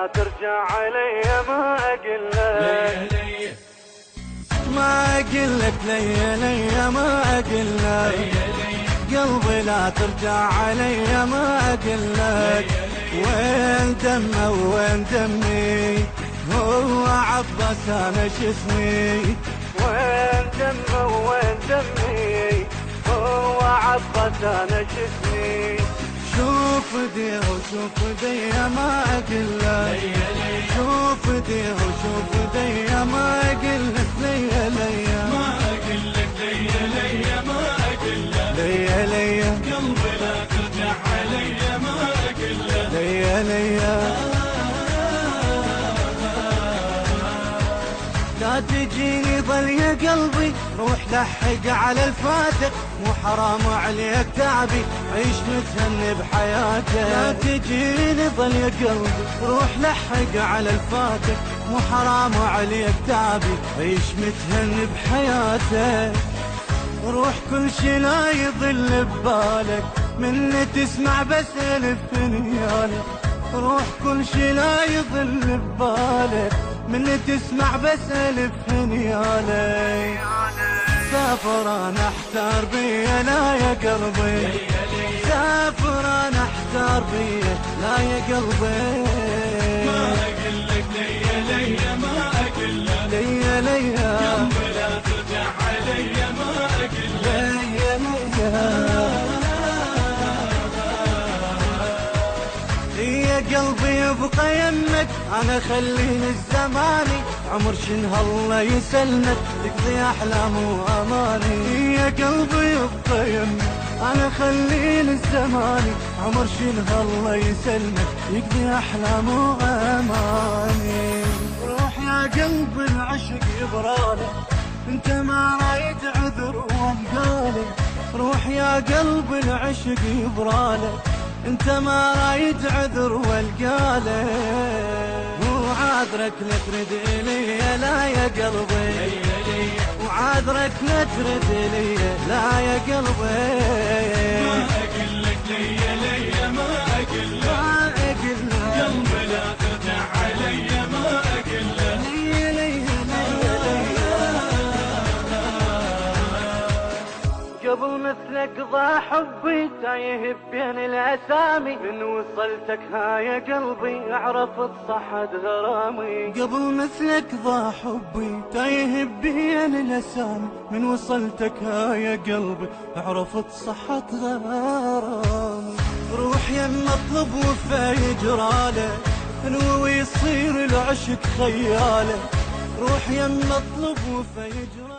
لا ترجع علي ما اقلك، ما اقلك ليا ليا ما اقلك، قلبي لا ترجع علي ما اقلك. وين دمه وين دمي هو عباس انا شسمي، وين دمه وين دمي هو عباس انا شسمي. شوف ديه وشوف ديه ما اقلك، شوف ديه وشوف ديه ما اقلك ليا ليا ما اقلك ليا ليا ما اقلك، ليا ليا قلبي لا ترجع علي ما اقلك، ليا ليا. لا تجيني ظل يا قلبي روح لحق على الفاتق، مو حرام عليك تعبي عيش متهني بحياتك. لا تجيني ظل يا قلبي روح لحق على الفاتق، مو حرام عليك تعبي عيش متهني بحياتك. روح كل شي لا يضل ببالك من تسمع بس الف نيالك، روح كل شي لا يضل ببالك من تسمع بس الف نيالك. سافر انا احتار بيا لا يا قلبي، سافر انا احتار بيا لا يا قلبي. ما اقلك ليا ليا ما اقلك، ليا ليا قلبي لا ترجع علي ما اقلك، ليا ليا. يا قلبي يبقى يمك انا خليني الزماني، عمر شنها الله يسلمك تقضي احلام واماني. يا قلبي يبقى يمك انا خليني الزماني، عمر شنها الله يسلمك يقضي احلام واماني. روح يا قلبي العشق يبرالك انت ما رايت عذر وانقالي، روح يا قلبي العشق يبرالك انت ما رايد عذر والقاله. وعذرك لا ترد الي لا يا قلبي، وعذرك لا ترد الي لا يا قلبي. ما اقلك ليا ليا ما اقلك، ما اقلك قلبي لا ترجع علي ما اقلك، ليا ليا ليا ليا. قبل مثلك ضاع حبي تايه بين الاسامي، من وصلتك ها يا قلبي عرفت صحة غرامي. قبل مثلك ضاع حبي تايه بين الاسامي، من وصلتك ها يا قلبي عرفت صحة غرامي. روح يم اطلب وفا يجراله انو يصير العشق خياله، روح يم اطلب وفا يجراله.